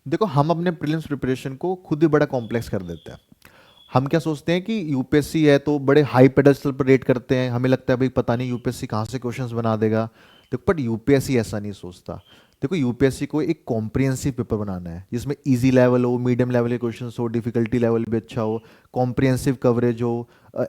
देखो, हम अपने प्रीलिम्स प्रिपरेशन को खुद ही बड़ा कॉम्प्लेक्स कर देते हैं। हम क्या सोचते हैं कि यूपीएससी है तो बड़े हाई पेडेस्टल पर रेट करते हैं, हमें लगता है भाई पता नहीं यूपीएससी कहाँ से क्वेश्चंस बना देगा। देखो, बट यूपीएससी ऐसा नहीं सोचता। देखो, यूपीएससी को एक कॉम्प्रिहेंसिव पेपर बनाना है जिसमें इजी लेवल हो, मीडियम लेवल के क्वेश्चंस हो, डिफिकल्टी लेवल भी अच्छा हो, कॉम्प्रिहेंसिव कवरेज हो,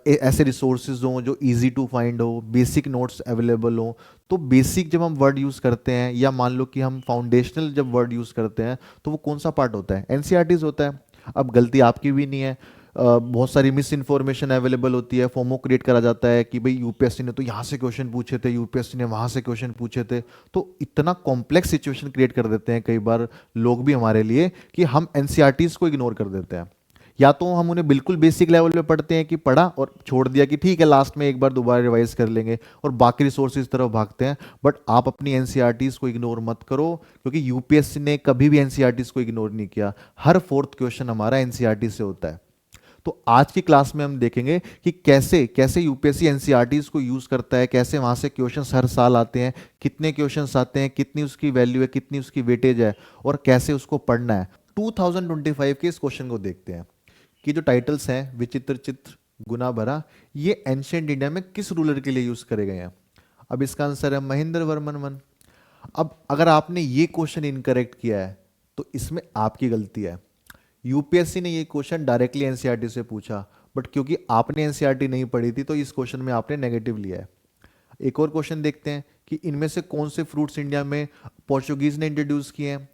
ऐसे रिसोर्सेज हो जो इजी टू फाइंड हो, बेसिक नोट्स अवेलेबल हो। तो बेसिक जब हम वर्ड यूज़ करते हैं, या मान लो कि हम फाउंडेशनल जब वर्ड यूज़ करते हैं, तो वो कौन सा पार्ट होता है? एनसीईआरटीज होता है। अब गलती आपकी भी नहीं है। बहुत सारी मिस इन्फॉर्मेशन अवेलेबल होती है, फोमो क्रिएट करा जाता है कि भाई यूपीएससी ने तो यहाँ से क्वेश्चन पूछे थे, यूपीएससी ने वहाँ से क्वेश्चन पूछे थे। तो इतना कॉम्प्लेक्स सिचुएशन क्रिएट कर देते हैं कई बार लोग भी हमारे लिए, कि हम एनसीईआरटीज को इग्नोर कर देते हैं। या तो हम उन्हें बिल्कुल बेसिक लेवल पे पढ़ते हैं कि पढ़ा और छोड़ दिया कि ठीक है लास्ट में एक बार दोबारा रिवाइज कर लेंगे, और बाकी रिसोर्सेज तरफ भागते हैं। बट आप अपनी एनसीईआरटीज को इग्नोर मत करो, क्योंकि यूपीएससी ने कभी भी एनसीईआरटीज को इग्नोर नहीं किया। हर फोर्थ क्वेश्चन हमारा एनसीईआरटी से होता है। तो आज की क्लास में हम देखेंगे कि कैसे कैसे यूपीएससी एनसीईआरटीज को यूज करता है, कैसे वहां से क्वेश्चंस हर साल आते हैं, कितने क्वेश्चंस आते हैं, कितनी उसकी वैल्यू है, कितनी उसकी वेटेज है, और कैसे उसको पढ़ना है। 2025 के इस क्वेश्चन को देखते हैं कि जो टाइटल्स हैं, विचित्र चित्र गुना भरा, ये एंशियंट इंडिया में किस रूलर के लिए यूज करे गए हैं? अब इसका आंसर है महेंद्र वर्मन वन। अब अगर आपने ये क्वेश्चन इनकरेक्ट किया है तो इसमें आपकी गलती है। यूपीएससी ने ये क्वेश्चन डायरेक्टली एनसीईआरटी से पूछा, बट क्योंकि आपने एनसीईआरटी नहीं पढ़ी थी तो इस क्वेश्चन में आपने नेगेटिव लिया है। एक और क्वेश्चन देखते हैं कि इनमें से कौन से फ्रूट्स इंडिया में पोर्चुगीज ने इंट्रोड्यूस किए हैं।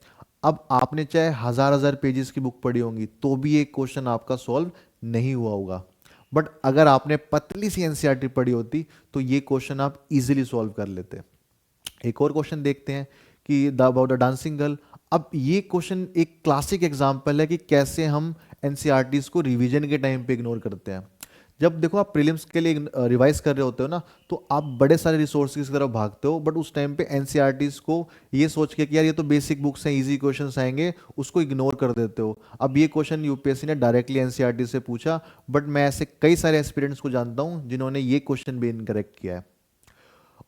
अब आपने चाहे हजार हजार पेजेस की बुक पढ़ी होंगी तो भी ये क्वेश्चन आपका सॉल्व नहीं हुआ होगा। बट अगर आपने पतली सी एनसीईआरटी पढ़ी होती तो ये क्वेश्चन आप इजीली सॉल्व कर लेते। एक और क्वेश्चन देखते हैं कि the about the dancing girl. अब ये क्वेश्चन एक क्लासिक एग्जांपल है कि कैसे हम एनसीईआरटीज को रिवीजन के टाइम पे इग्नोर करते हैं। जब देखो आप प्रीलिम्स के लिए रिवाइज कर रहे होते हो ना, तो आप बड़े सारे रिसोर्सेज की तरफ भागते हो, बट उस टाइम पे एनसीईआरटीज को ये सोच के कि यार ये तो बेसिक बुक्स हैं, इजी क्वेश्चंस आएंगे, उसको इग्नोर कर देते हो। अब ये क्वेश्चन यूपीएससी ने डायरेक्टली एनसीईआरटी से पूछा, बट मैं ऐसे कई सारे एस्पिरेंट्स को जानता हूं जिन्होंने ये क्वेश्चन भी इनकरेक्ट किया है।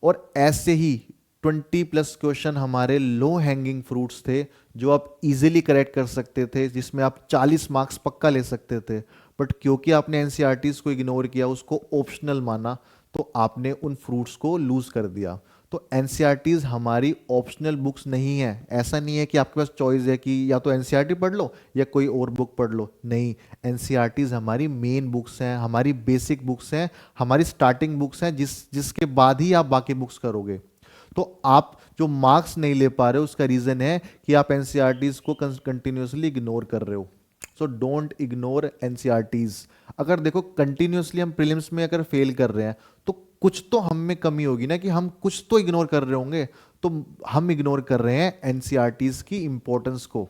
और ऐसे ही 20+ क्वेश्चन हमारे लो हैंगिंग फ्रूट्स थे जो आप इजीली करेक्ट कर सकते थे, जिसमें आप 40 मार्क्स पक्का ले सकते थे। बट क्योंकि आपने एनसीईआरटीज को इग्नोर किया, उसको ऑप्शनल माना, तो आपने उन फ्रूट्स को लूज कर दिया। तो एनसीईआरटीज हमारी ऑप्शनल बुक्स नहीं है। ऐसा नहीं है कि आपके पास चॉइस है कि या तो एनसीईआरटी पढ़ लो या कोई और बुक पढ़ लो। नहीं, एनसीईआरटीज हमारी मेन बुक्स हैं, हमारी बेसिक बुक्स हैं, हमारी स्टार्टिंग बुक्स हैं, जिसके बाद ही आप बाकी बुक्स करोगे। तो आप जो मार्क्स नहीं ले पा रहे हो उसका रीजन है कि आप एनसीईआरटीज को कंटिन्यूअसली इग्नोर कर रहे हो। So don't ignore NCERTs. अगर देखो कंटिन्यूअसली हम प्रीलिम्स में अगर फेल कर रहे हैं तो कुछ तो हम में कमी होगी ना, कि हम कुछ तो इग्नोर कर रहे होंगे। तो हम इग्नोर कर रहे हैं एनसीईआरटीज की इंपॉर्टेंस को।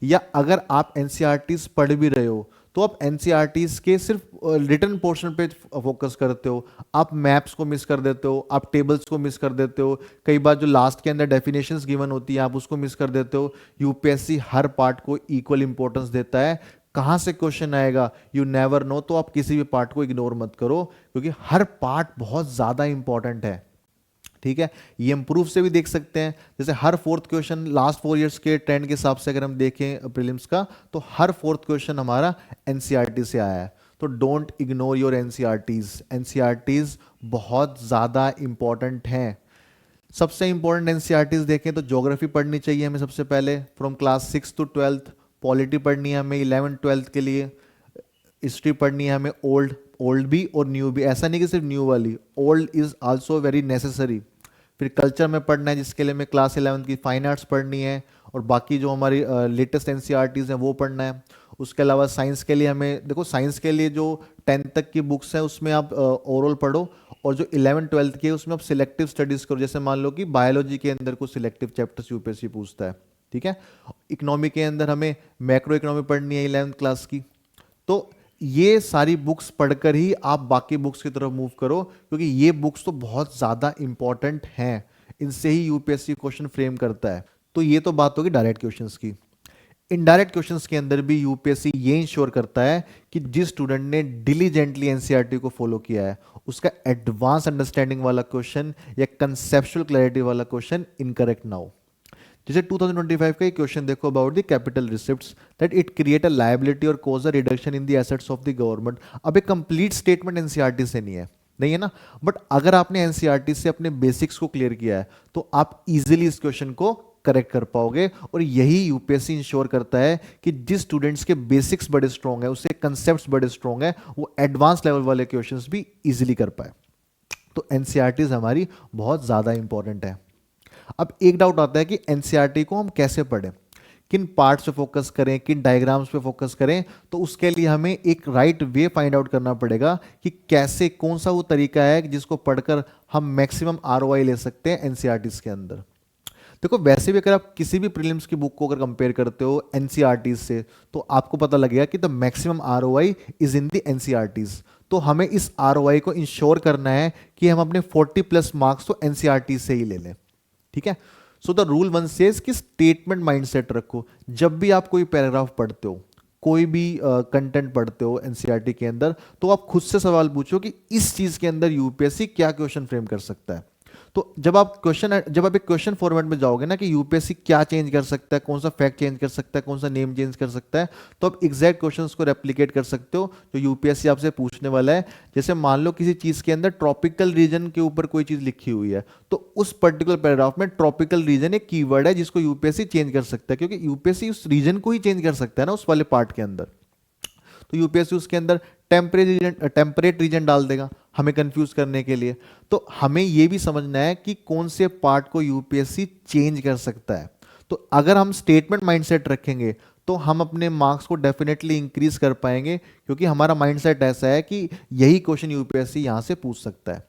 या अगर आप एनसीईआरटीज पढ़ भी रहे हो तो आप एनसीईआरटीज के सिर्फ रिटन पोर्शन पे फोकस करते हो, आप मैप्स को मिस कर देते हो, आप टेबल्स को मिस कर देते हो, कई बार जो लास्ट के अंदर डेफिनेशंस गिवन होती है आप उसको मिस कर देते हो। यूपीएससी हर पार्ट को इक्वल इंपॉर्टेंस देता है। कहाँ से क्वेश्चन आएगा यू नेवर नो, तो आप किसी भी पार्ट को इग्नोर मत करो, क्योंकि हर पार्ट बहुत ज्यादा इंपॉर्टेंट है। ठीक है, ये हम प्रूफ से भी देख सकते हैं। जैसे हर फोर्थ क्वेश्चन लास्ट 4 इयर्स के ट्रेंड के हिसाब से अगर हम देखें प्रीलिम्स का, तो हर फोर्थ क्वेश्चन हमारा एनसीईआरटी से आया है। तो don't ignore your NCERTs. NCERTs बहुत ज़्यादा इंपॉर्टेंट हैं। सबसे इंपॉर्टेंट एनसीईआरटीज देखें तो ज्योग्राफी पढ़नी चाहिए हमें सबसे पहले, फ्रॉम क्लास 6 to 12। पॉलिटी पढ़नी है हमें 11th 12th के लिए। हिस्ट्री पढ़नी है हमें, ओल्ड ओल्ड भी और न्यू भी, ऐसा नहीं कि सिर्फ न्यू वाली, old is also very necessary. फिर कल्चर में पढ़ना है जिसके लिए हमें क्लास 11th की फाइन आर्ट्स पढ़नी है, और बाकी जो हमारी लेटेस्ट एनसीईआरटीज हैं वो पढ़ना है। उसके अलावा साइंस के लिए हमें, देखो साइंस के लिए जो 10th तक की बुक्स हैं उसमें आप ओवरऑल पढ़ो, और जो 11th 12th की है उसमें आप सिलेक्टिव स्टडीज करो। जैसे मान लो कि बायोलॉजी के अंदर कुछ सिलेक्टिव चैप्टर्स यूपीएससी पूछता है, ठीक है। इकोनॉमी के अंदर हमें मैक्रो इकोनॉमी पढ़नी है 11th क्लास की। तो ये सारी बुक्स पढ़कर ही आप बाकी बुक्स की तरफ मूव करो, क्योंकि ये बुक्स तो बहुत ज्यादा इंपॉर्टेंट हैं। इनसे ही यूपीएससी क्वेश्चन फ्रेम करता है। तो ये तो बात होगी डायरेक्ट क्वेश्चंस की। इनडायरेक्ट क्वेश्चंस के अंदर भी यूपीएससी ये इंश्योर करता है कि जिस स्टूडेंट ने डिलीजेंटली एनसीईआरटी को फॉलो किया है उसका एडवांस अंडरस्टैंडिंग वाला क्वेश्चन या कंसेप्चुअल क्लैरिटी वाला क्वेश्चन इनकरेक्ट ना हो। जैसे 2025 का एक क्वेश्चन देखो about the capital receipts that it create a liability और cause a reduction in the assets of the government. अब एक कंप्लीट स्टेटमेंट एनसीईआरटी से नहीं है ना, बट अगर आपने एनसीईआरटी से अपने बेसिक्स को क्लियर किया है तो आप इजीली इस क्वेश्चन को करेक्ट कर पाओगे। और यही यूपीएससी इंश्योर करता है कि जिस स्टूडेंट्स के बेसिक्स बड़े स्ट्रांग है, उससे कंसेप्ट्स बड़े स्ट्रांग है, वो एडवांस लेवल वाले क्वेश्चंस भी इजीली कर पाए। तो एनसीईआरटीज हमारी बहुत ज़्यादा इंपॉर्टेंट है। अब एक डाउट आता है कि एनसीईआरटी को हम कैसे पढ़ें, किन पार्ट्स पे फोकस करें, किन डायग्राम्स पे फोकस करें। तो उसके लिए हमें एक राइट वे फाइंड आउट करना पड़ेगा कि कैसे, कौन सा वो तरीका है जिसको पढ़कर हम मैक्सिमम आरओआई ले सकते हैं एनसीईआरटीज के अंदर। देखो वैसे भी अगर आप किसी भी प्रीलिम्स की बुक को अगर कंपेयर करते हो एनसीईआरटीज से, तो आपको पता लगेगा कि the maximum ROI is in the NCERTs. तो हमें इस आरओआई को इंश्योर करना है कि हम अपने 40+ मार्क्स तो एनसीईआरटी से ही ले लें। ठीक है, so the rule one says कि स्टेटमेंट माइंडसेट रखो। जब भी आप कोई पैराग्राफ पढ़ते हो, कोई भी कंटेंट पढ़ते हो एनसीईआरटी के अंदर, तो आप खुद से सवाल पूछो कि इस चीज के अंदर यूपीएससी क्या क्वेश्चन फ्रेम कर सकता है। तो जब आप एक क्वेश्चन फॉर्मेट में जाओगे ना कि यूपीएससी क्या चेंज कर सकता है, कौन सा फैक्ट चेंज कर सकता है, कौन सा नेम चेंज कर सकता है, तो आप एग्जैक्ट क्वेश्चंस को रेप्लिकेट कर सकते हो जो यूपीएससी आपसे पूछने वाला है। जैसे मान लो किसी चीज के अंदर ट्रॉपिकल रीजन के ऊपर कोई चीज लिखी हुई है, तो उस पर्टिकुलर पैराग्राफ में ट्रॉपिकल रीजन एक कीवर्ड है जिसको यूपीएससी चेंज कर सकता है, क्योंकि यूपीएससी उस रीजन को ही चेंज कर सकता है ना उस वाले पार्ट के अंदर। तो यूपीएससी उसके अंदर टेम्परेट रीजन डाल देगा हमें कंफ्यूज करने के लिए। तो हमें यह भी समझना है कि कौन से पार्ट को यूपीएससी चेंज कर सकता है। तो अगर हम स्टेटमेंट माइंडसेट रखेंगे तो हम अपने मार्क्स को डेफिनेटली इंक्रीज कर पाएंगे, क्योंकि हमारा माइंडसेट ऐसा है कि यही क्वेश्चन यूपीएससी यहां से पूछ सकता है।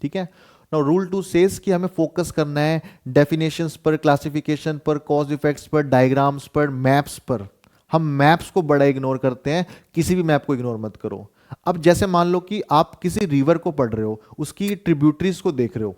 ठीक है, नाउ रूल 2 सेज कि हमें फोकस करना है डेफिनेशंस पर, क्लासिफिकेशन पर, कॉज इफेक्ट्स पर, डायग्राम्स पर, मैप्स पर। हम मैप्स को बड़ा इग्नोर करते हैं, किसी भी मैप को इग्नोर मत करो। अब जैसे मान लो कि आप किसी रिवर को पढ़ रहे हो, उसकी ट्रिब्यूटरीज को देख रहे हो।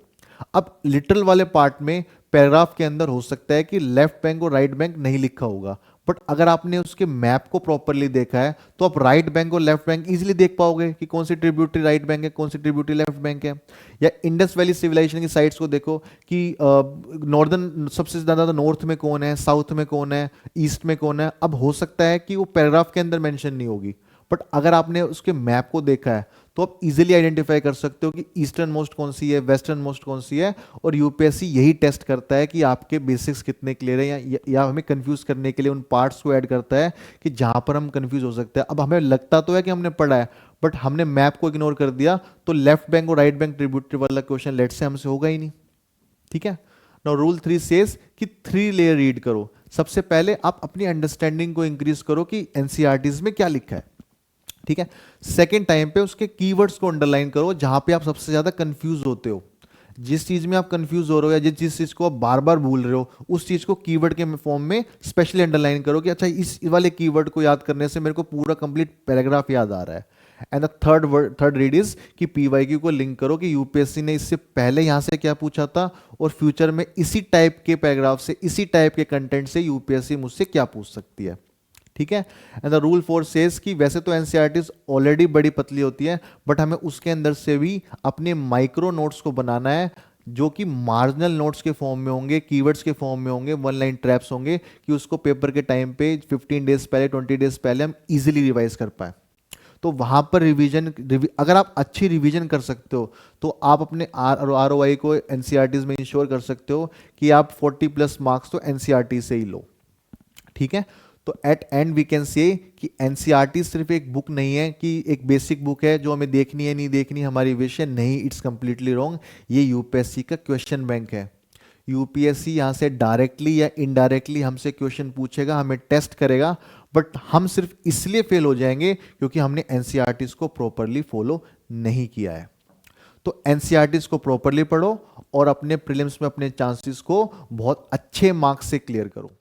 अब लिटरल वाले पार्ट में पैराग्राफ के अंदर हो सकता है कि लेफ्ट बैंक और राइट बैंक नहीं लिखा होगा, बट अगर आपने उसके मैप को प्रॉपरली देखा है तो आप राइट बैंक और लेफ्ट बैंक इजीली देख पाओगे कि कौन सी ट्रिब्यूटरी राइट बैंक है, कौन सी ट्रिब्यूटरी लेफ्ट बैंक है। या इंडस वैली सिविलाइजेशन की साइट्स को देखो कि नॉर्दर्न सबसे ज्यादा नॉर्थ में कौन है, साउथ में कौन है, ईस्ट में कौन है। अब हो सकता है कि वो पैराग्राफ के अंदर मेंशन नहीं होगी, बट अगर आपने उसके मैप को देखा है तो आप इजीली आइडेंटिफाई कर सकते हो कि ईस्टर्न मोस्ट कौन सी है, वेस्टर्न मोस्ट कौन सी है। और यूपीएससी यही टेस्ट करता है कि आपके बेसिक्स कितने क्लियर है, या हमें कंफ्यूज करने के लिए उन पार्ट्स को ऐड करता है कि जहां पर हम कंफ्यूज हो सकते हैं। अब हमें लगता तो है कि हमने पढ़ा है, बट हमने मैप को इग्नोर कर दिया, तो लेफ्ट बैंक और राइट बैंक ट्रिब्यूटरी वाला क्वेश्चन लेट से हमसे होगा ही नहीं। ठीक है, नाउ रूल 3 सेज कि 3 लेयर रीड करो। सबसे पहले आप अपनी अंडरस्टैंडिंग को इंक्रीज करो कि एनसीईआरटीज में क्या लिखा है। ठीक है, सेकेंड टाइम पे उसके कीवर्ड्स को अंडरलाइन करो जहां पे आप सबसे ज्यादा कंफ्यूज होते हो। जिस चीज में आप कंफ्यूज हो रहे हो या जिस चीज को आप बार बार भूल रहे हो, उस चीज को कीवर्ड के फॉर्म में स्पेशली अंडरलाइन करो कि अच्छा इस वाले कीवर्ड को याद करने से मेरे को पूरा कंप्लीट पैराग्राफ याद आ रहा है। And the third read is कि पीवाईक्यू को लिंक करो कि यूपीएससी ने इससे पहले यहां से क्या पूछा था और फ्यूचर में इसी टाइप के पैराग्राफ से, इसी टाइप के कंटेंट से यूपीएससी मुझसे क्या पूछ सकती है। ठीक है, एंड द रूल 4 सेज कि वैसे तो एनसीईआरटीज ऑलरेडी बड़ी पतली होती है, बट हमें उसके अंदर से भी अपने माइक्रो नोट्स को बनाना है जो कि मार्जिनल नोट्स के फॉर्म में होंगे, कीवर्ड्स के फॉर्म में होंगे, वन लाइन ट्रैप्स होंगे, कि उसको पेपर के टाइम पे 15 डेज पहले, 20 डेज पहले हम इजीली रिवाइज कर पाए। तो वहां पर अगर आप अच्छी रिवीजन कर सकते हो तो आप अपने आरओआई को एनसीईआरटीज में इंश्योर कर सकते हो कि आप 40+ मार्क्स तो एनसीईआरटी से ही लो। ठीक है, तो eight and we can say कि एनसीईआरटी सिर्फ एक बुक नहीं है कि एक बेसिक बुक है जो हमें देखनी है नहीं देखनी हमारी विषय नहीं, इट्स कंप्लीटली रॉन्ग। ये यूपीएससी का क्वेश्चन बैंक है। यूपीएससी यहाँ से डायरेक्टली या इनडायरेक्टली हमसे क्वेश्चन पूछेगा, हमें टेस्ट करेगा, बट हम सिर्फ इसलिए फेल हो जाएंगे क्योंकि हमने एनसीईआरटीज को प्रॉपरली फॉलो नहीं किया है। तो एनसीईआरटीज को प्रॉपरली पढ़ो और अपने प्रीलिम्स में अपने चांसेस को बहुत अच्छे मार्क्स से क्लियर करो।